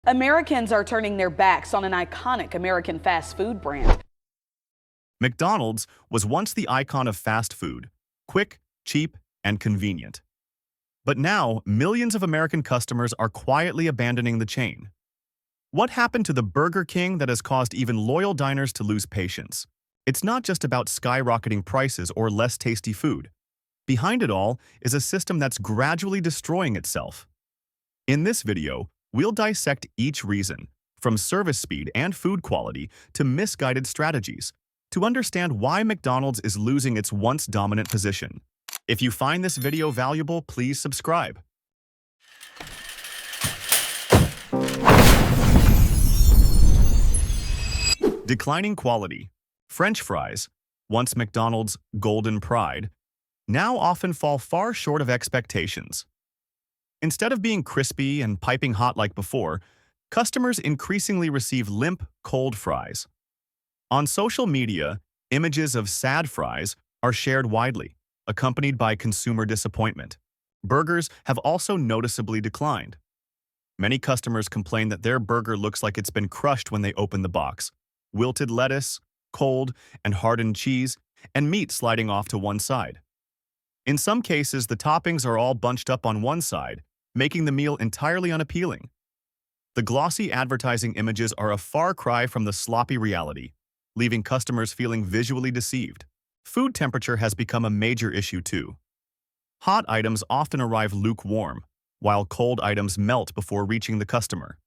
Americans are turning their backs on an iconic American fast food brand. McDonald's was once the icon of fast food, quick, cheap, and convenient. But now, millions of American customers are quietly abandoning the chain. What happened to the Burger King that has caused even loyal diners to lose patience? It's not just about skyrocketing prices or less tasty food. Behind it all is a system that's gradually destroying itself. In this video, we'll dissect each reason, from service speed and food quality to misguided strategies, to understand why McDonald's is losing its once dominant position. If you find this video valuable, please subscribe. Declining quality. French fries, once McDonald's golden pride, now often fall far short of expectations. Instead of being crispy and piping hot like before, customers increasingly receive limp, cold fries. On social media, images of sad fries are shared widely, accompanied by consumer disappointment. Burgers have also noticeably declined. Many customers complain that their burger looks like it's been crushed when they open the box. Wilted lettuce, cold and hardened cheese, and meat sliding off to one side. In some cases, the toppings are all bunched up on one side, making the meal entirely unappealing. The glossy advertising images are a far cry from the sloppy reality, leaving customers feeling visually deceived. Food temperature has become a major issue too. Hot items often arrive lukewarm, while cold items melt before reaching the customer.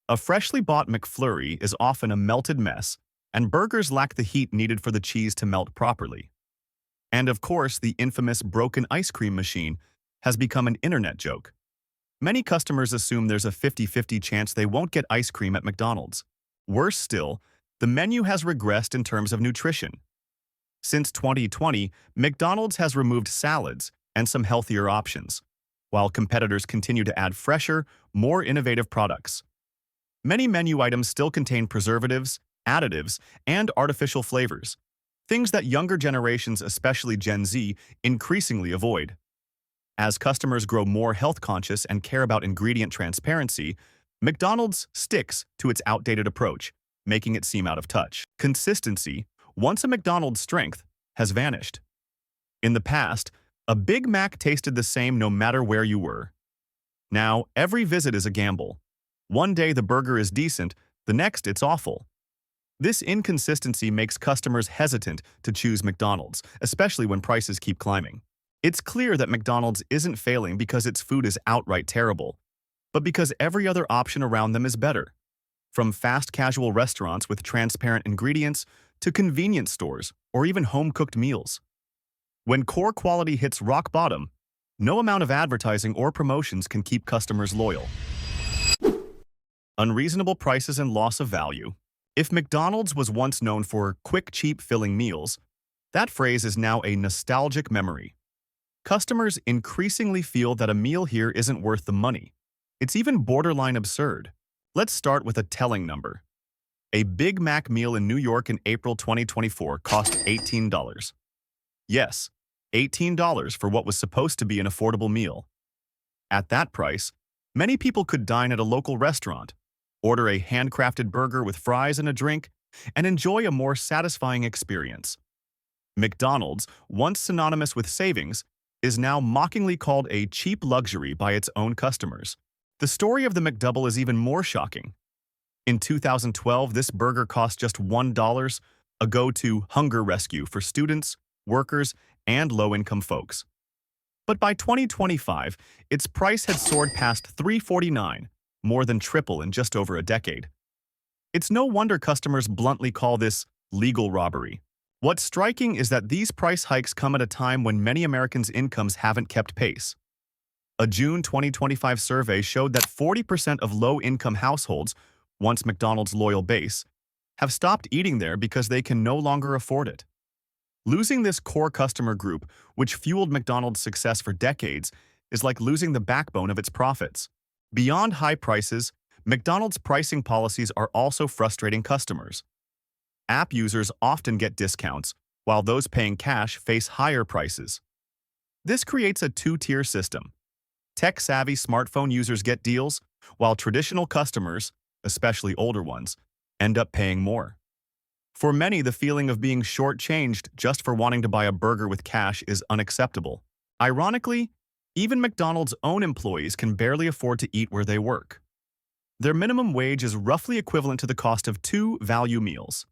A freshly bought McFlurry is often a melted mess, and burgers lack the heat needed for the cheese to melt properly. And of course, the infamous broken ice cream machine has become an internet joke. Many customers assume there's a 50-50 chance they won't get ice cream at McDonald's. Worse still, the menu has regressed in terms of nutrition. Since 2020, McDonald's has removed salads and some healthier options, while competitors continue to add fresher, more innovative products. Many menu items still contain preservatives, additives, and artificial flavors, things that younger generations, especially Gen Z, increasingly avoid. As customers grow more health-conscious and care about ingredient transparency, McDonald's sticks to its outdated approach, making it seem out of touch. Consistency, once a McDonald's strength, has vanished. In the past, a Big Mac tasted the same no matter where you were. Now, every visit is a gamble. One day the burger is decent, the next it's awful. This inconsistency makes customers hesitant to choose McDonald's, especially when prices keep climbing. It's clear that McDonald's isn't failing because its food is outright terrible, but because every other option around them is better. From fast casual restaurants with transparent ingredients to convenience stores or even home-cooked meals. When core quality hits rock bottom, no amount of advertising or promotions can keep customers loyal. Unreasonable prices and loss of value. If McDonald's was once known for quick, cheap, filling meals, that phrase is now a nostalgic memory. Customers increasingly feel that a meal here isn't worth the money. It's even borderline absurd. Let's start with a telling number. A Big Mac meal in New York in April 2024 cost $18. Yes, $18 for what was supposed to be an affordable meal. At that price, many people could dine at a local restaurant, order a handcrafted burger with fries and a drink, and enjoy a more satisfying experience. McDonald's, once synonymous with savings, is now mockingly called a cheap luxury by its own customers. The story of the McDouble is even more shocking. In 2012, this burger cost just $1, a go-to hunger rescue for students, workers, and low-income folks. But by 2025, its price had soared past $3.49, more than triple in just over a decade. It's no wonder customers bluntly call this legal robbery. What's striking is that these price hikes come at a time when many Americans' incomes haven't kept pace. A June 2025 survey showed that 40% of low-income households, once McDonald's loyal base, have stopped eating there because they can no longer afford it. Losing this core customer group, which fueled McDonald's success for decades, is like losing the backbone of its profits. Beyond high prices, McDonald's pricing policies are also frustrating customers. App users often get discounts, while those paying cash face higher prices. This creates a two-tier system. Tech-savvy smartphone users get deals, while traditional customers, especially older ones, end up paying more. For many, the feeling of being shortchanged just for wanting to buy a burger with cash is unacceptable. Ironically, even McDonald's own employees can barely afford to eat where they work. Their minimum wage is roughly equivalent to the cost of 2 value meals.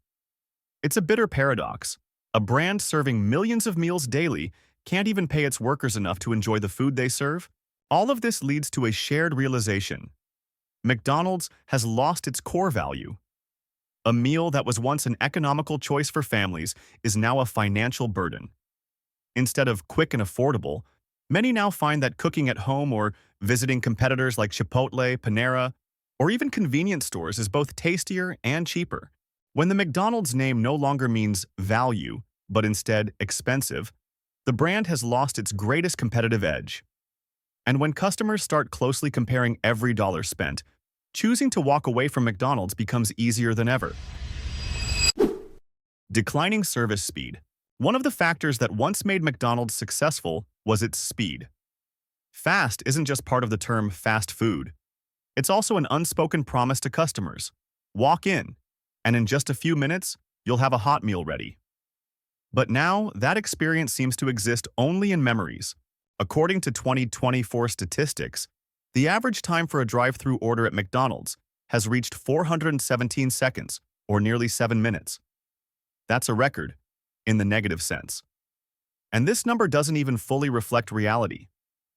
It's a bitter paradox. A brand serving millions of meals daily can't even pay its workers enough to enjoy the food they serve. All of this leads to a shared realization. McDonald's has lost its core value. A meal that was once an economical choice for families is now a financial burden. Instead of quick and affordable, many now find that cooking at home or visiting competitors like Chipotle, Panera, or even convenience stores is both tastier and cheaper. When the McDonald's name no longer means value, but instead expensive, the brand has lost its greatest competitive edge. And when customers start closely comparing every dollar spent, choosing to walk away from McDonald's becomes easier than ever. Declining service speed. One of the factors that once made McDonald's successful was its speed. Fast isn't just part of the term fast food. It's also an unspoken promise to customers. Walk in, and in just a few minutes, you'll have a hot meal ready. But now, that experience seems to exist only in memories. According to 2024 statistics, the average time for a drive-through order at McDonald's has reached 417 seconds, or nearly 7 minutes. That's a record, in the negative sense. And this number doesn't even fully reflect reality.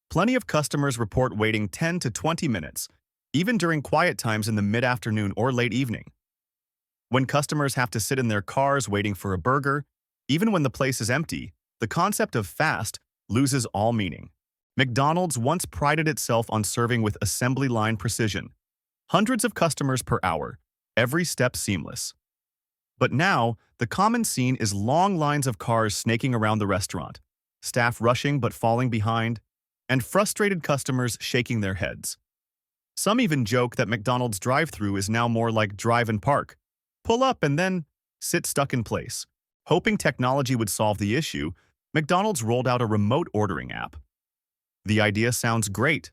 Plenty of customers report waiting 10 to 20 minutes, even during quiet times in the mid-afternoon or late evening. When customers have to sit in their cars waiting for a burger, even when the place is empty, the concept of fast loses all meaning. McDonald's once prided itself on serving with assembly line precision. Hundreds of customers per hour, every step seamless. But now, the common scene is long lines of cars snaking around the restaurant, staff rushing but falling behind, and frustrated customers shaking their heads. Some even joke that McDonald's drive-thru is now more like drive and park. Pull up and then sit stuck in place. Hoping technology would solve the issue, McDonald's rolled out a remote ordering app. The idea sounds great.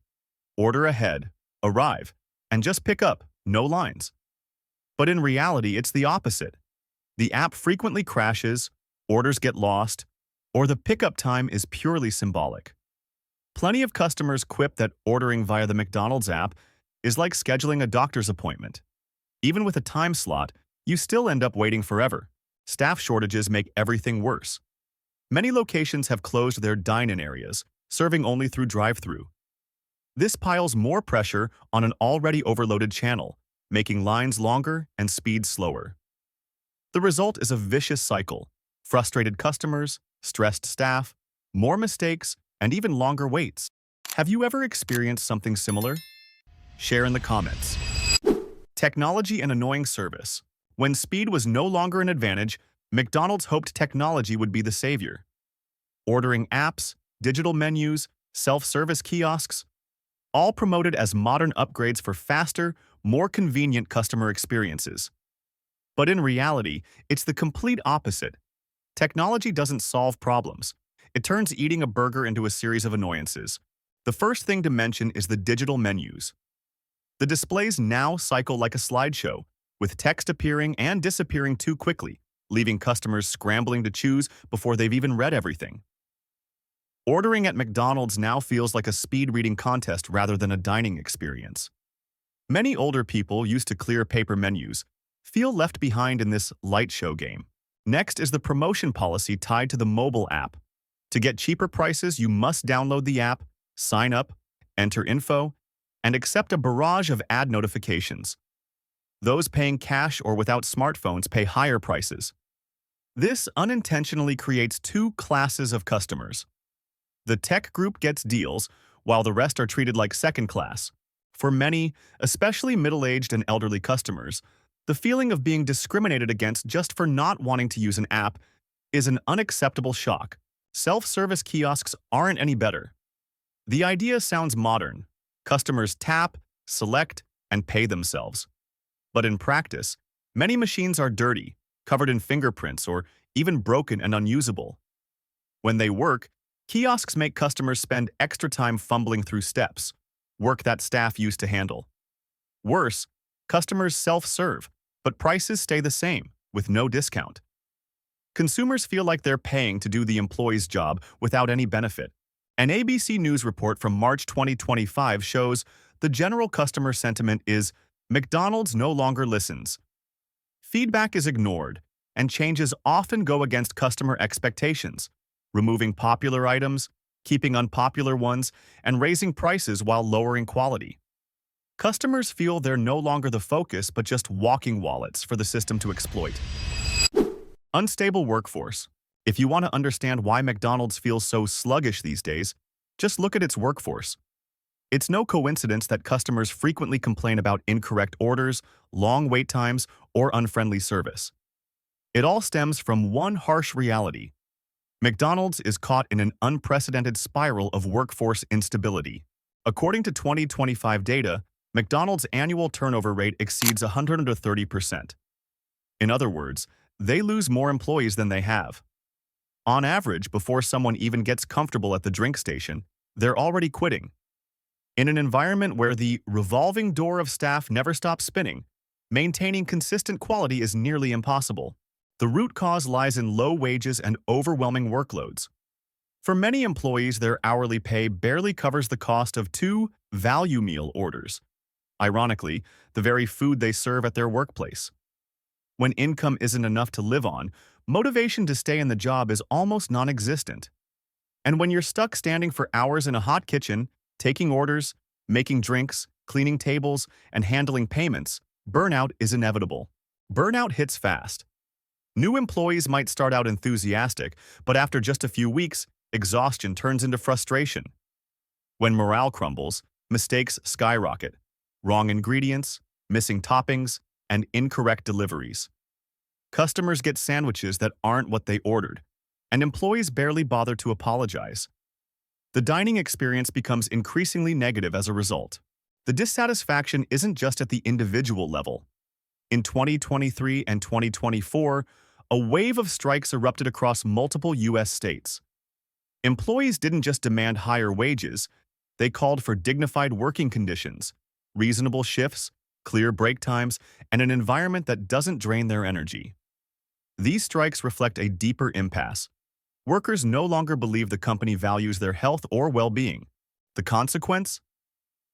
Order ahead, arrive, and just pick up, no lines. But in reality, it's the opposite. The app frequently crashes, orders get lost, or the pickup time is purely symbolic. Plenty of customers quip that ordering via the McDonald's app is like scheduling a doctor's appointment. Even with a time slot, you still end up waiting forever. Staff shortages make everything worse. Many locations have closed their dine-in areas, serving only through drive-thru. This piles more pressure on an already overloaded channel, making lines longer and speed slower. The result is a vicious cycle: frustrated customers, stressed staff, more mistakes, and even longer waits. Have you ever experienced something similar? Share in the comments. Technology and annoying service. When speed was no longer an advantage, McDonald's hoped technology would be the savior. Ordering apps, digital menus, self-service kiosks, all promoted as modern upgrades for faster, more convenient customer experiences. But in reality, it's the complete opposite. Technology doesn't solve problems. It turns eating a burger into a series of annoyances. The first thing to mention is the digital menus. The displays now cycle like a slideshow, with text appearing and disappearing too quickly, leaving customers scrambling to choose before they've even read everything. Ordering at McDonald's now feels like a speed-reading contest rather than a dining experience. Many older people used to clear paper menus feel left behind in this light show game. Next is the promotion policy tied to the mobile app. To get cheaper prices, you must download the app, sign up, enter info, and accept a barrage of ad notifications. Those paying cash or without smartphones pay higher prices. This unintentionally creates two classes of customers. The tech group gets deals, while the rest are treated like second class. For many, especially middle-aged and elderly customers, the feeling of being discriminated against just for not wanting to use an app is an unacceptable shock. Self-service kiosks aren't any better. The idea sounds modern. Customers tap, select, and pay themselves. But in practice, many machines are dirty, covered in fingerprints, or even broken and unusable. When they work, kiosks make customers spend extra time fumbling through steps, work that staff used to handle. Worse, customers self-serve, but prices stay the same, with no discount. Consumers feel like they're paying to do the employee's job without any benefit. An ABC News report from March 2025 shows the general customer sentiment is McDonald's no longer listens. Feedback is ignored, and changes often go against customer expectations, removing popular items, keeping unpopular ones, and raising prices while lowering quality. Customers feel they're no longer the focus but just walking wallets for the system to exploit. Unstable workforce. If you want to understand why McDonald's feels so sluggish these days, just look at its workforce. It's no coincidence that customers frequently complain about incorrect orders, long wait times, or unfriendly service. It all stems from one harsh reality. McDonald's is caught in an unprecedented spiral of workforce instability. According to 2025 data, McDonald's annual turnover rate exceeds 130%. In other words, they lose more employees than they have. On average, before someone even gets comfortable at the drink station, they're already quitting. In an environment where the revolving door of staff never stops spinning, maintaining consistent quality is nearly impossible. The root cause lies in low wages and overwhelming workloads. For many employees, their hourly pay barely covers the cost of 2 value meal orders. Ironically, the very food they serve at their workplace. When income isn't enough to live on, motivation to stay in the job is almost non-existent. And when you're stuck standing for hours in a hot kitchen, taking orders, making drinks, cleaning tables, and handling payments, burnout is inevitable. Burnout hits fast. New employees might start out enthusiastic, but after just a few weeks, exhaustion turns into frustration. When morale crumbles, mistakes skyrocket. Wrong ingredients, missing toppings, and incorrect deliveries. Customers get sandwiches that aren't what they ordered, and employees barely bother to apologize. The dining experience becomes increasingly negative as a result. The dissatisfaction isn't just at the individual level. In 2023 and 2024, a wave of strikes erupted across multiple U.S. states. Employees didn't just demand higher wages, they called for dignified working conditions, reasonable shifts, clear break times, and an environment that doesn't drain their energy. These strikes reflect a deeper impasse. Workers no longer believe the company values their health or well-being. The consequence?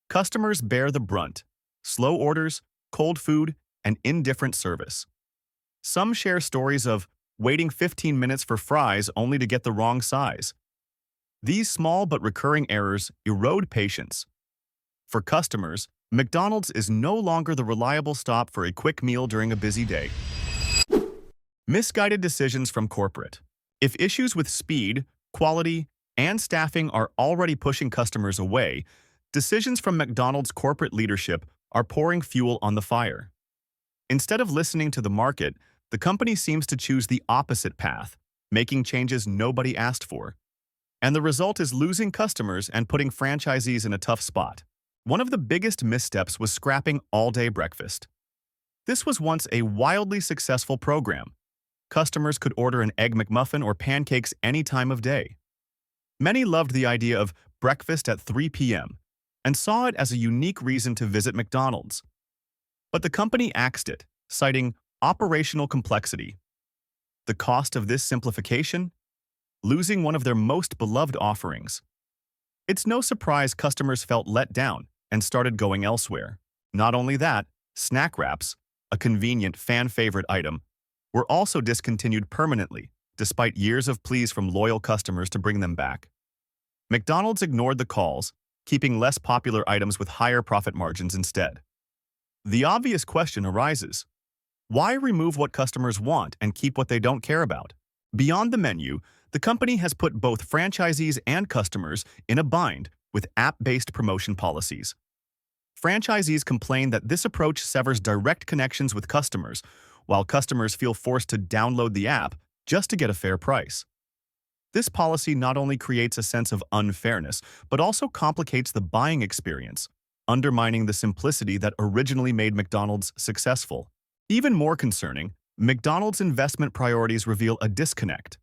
Customers bear the brunt. Slow orders, cold food, and indifferent service. Some share stories of waiting 15 minutes for fries only to get the wrong size. These small but recurring errors erode patience. For customers, McDonald's is no longer the reliable stop for a quick meal during a busy day. Misguided decisions from corporate. If issues with speed, quality, and staffing are already pushing customers away, decisions from McDonald's corporate leadership are pouring fuel on the fire. Instead of listening to the market, the company seems to choose the opposite path, making changes nobody asked for. And the result is losing customers and putting franchisees in a tough spot. One of the biggest missteps was scrapping all-day breakfast. This was once a wildly successful program. Customers could order an Egg McMuffin or pancakes any time of day. Many loved the idea of breakfast at 3 p.m. and saw it as a unique reason to visit McDonald's. But the company axed it, citing operational complexity. The cost of this simplification? Losing one of their most beloved offerings. It's no surprise customers felt let down and started going elsewhere. Not only that, snack wraps, a convenient fan-favorite item, were also discontinued permanently, despite years of pleas from loyal customers to bring them back. McDonald's ignored the calls, keeping less popular items with higher profit margins instead. The obvious question arises: why remove what customers want and keep what they don't care about? Beyond the menu, the company has put both franchisees and customers in a bind with app-based promotion policies. Franchisees complain that this approach severs direct connections with customers, while customers feel forced to download the app just to get a fair price. This policy not only creates a sense of unfairness, but also complicates the buying experience, undermining the simplicity that originally made McDonald's successful. Even more concerning, McDonald's investment priorities reveal a disconnect.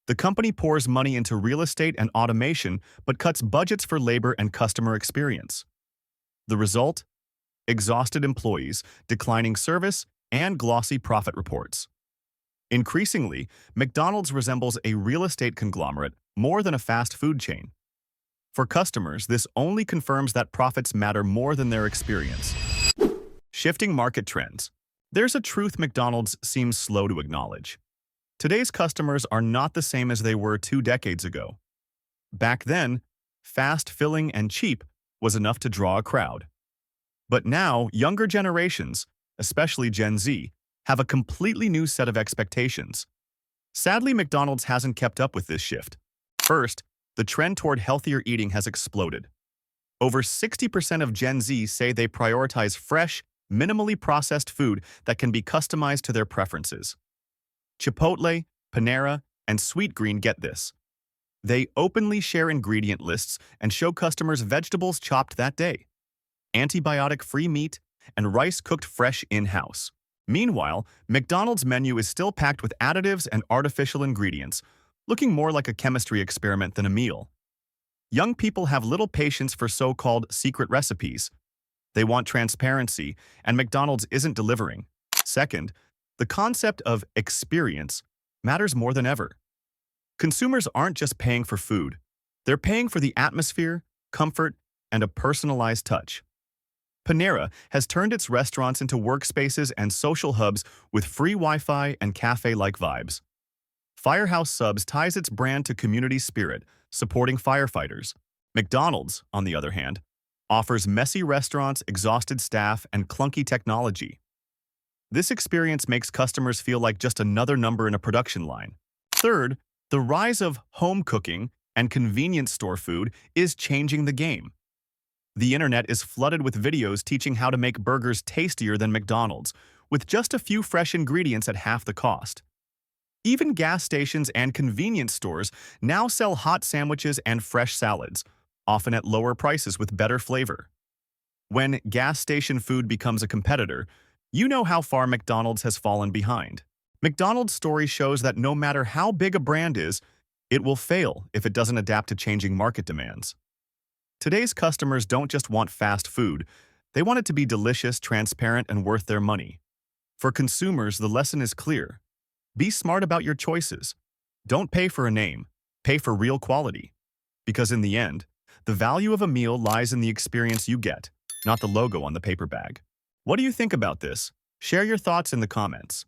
The company pours money into real estate and automation, but cuts budgets for labor and customer experience. The result? Exhausted employees, declining service, and glossy profit reports. Increasingly, McDonald's resembles a real estate conglomerate more than a fast food chain. For customers, this only confirms that profits matter more than their experience. Shifting market trends. There's a truth McDonald's seems slow to acknowledge. Today's customers are not the same as they were 2 decades ago. Back then, fast, filling, and cheap was enough to draw a crowd. But now, younger generations, especially Gen Z, have a completely new set of expectations. Sadly, McDonald's hasn't kept up with this shift. First, the trend toward healthier eating has exploded. Over 60% of Gen Z say they prioritize fresh, minimally processed food that can be customized to their preferences. Chipotle, Panera, and Sweetgreen get this. They openly share ingredient lists and show customers vegetables chopped that day, antibiotic-free meat, and rice cooked fresh in-house. Meanwhile, McDonald's menu is still packed with additives and artificial ingredients, looking more like a chemistry experiment than a meal. Young people have little patience for so-called secret recipes. They want transparency, and McDonald's isn't delivering. Second, the concept of experience matters more than ever. Consumers aren't just paying for food. They're paying for the atmosphere, comfort, and a personalized touch. Panera has turned its restaurants into workspaces and social hubs with free Wi-Fi and cafe-like vibes. Firehouse Subs ties its brand to community spirit, supporting firefighters. McDonald's, on the other hand, offers messy restaurants, exhausted staff, and clunky technology. This experience makes customers feel like just another number in a production line. Third, the rise of home cooking and convenience store food is changing the game. The internet is flooded with videos teaching how to make burgers tastier than McDonald's, with just a few fresh ingredients at half the cost. Even gas stations and convenience stores now sell hot sandwiches and fresh salads, often at lower prices with better flavor. When gas station food becomes a competitor, you know how far McDonald's has fallen behind. McDonald's story shows that no matter how big a brand is, it will fail if it doesn't adapt to changing market demands. Today's customers don't just want fast food, they want it to be delicious, transparent, and worth their money. For consumers, the lesson is clear. Be smart about your choices. Don't pay for a name, pay for real quality. Because in the end, the value of a meal lies in the experience you get, not the logo on the paper bag. What do you think about this? Share your thoughts in the comments.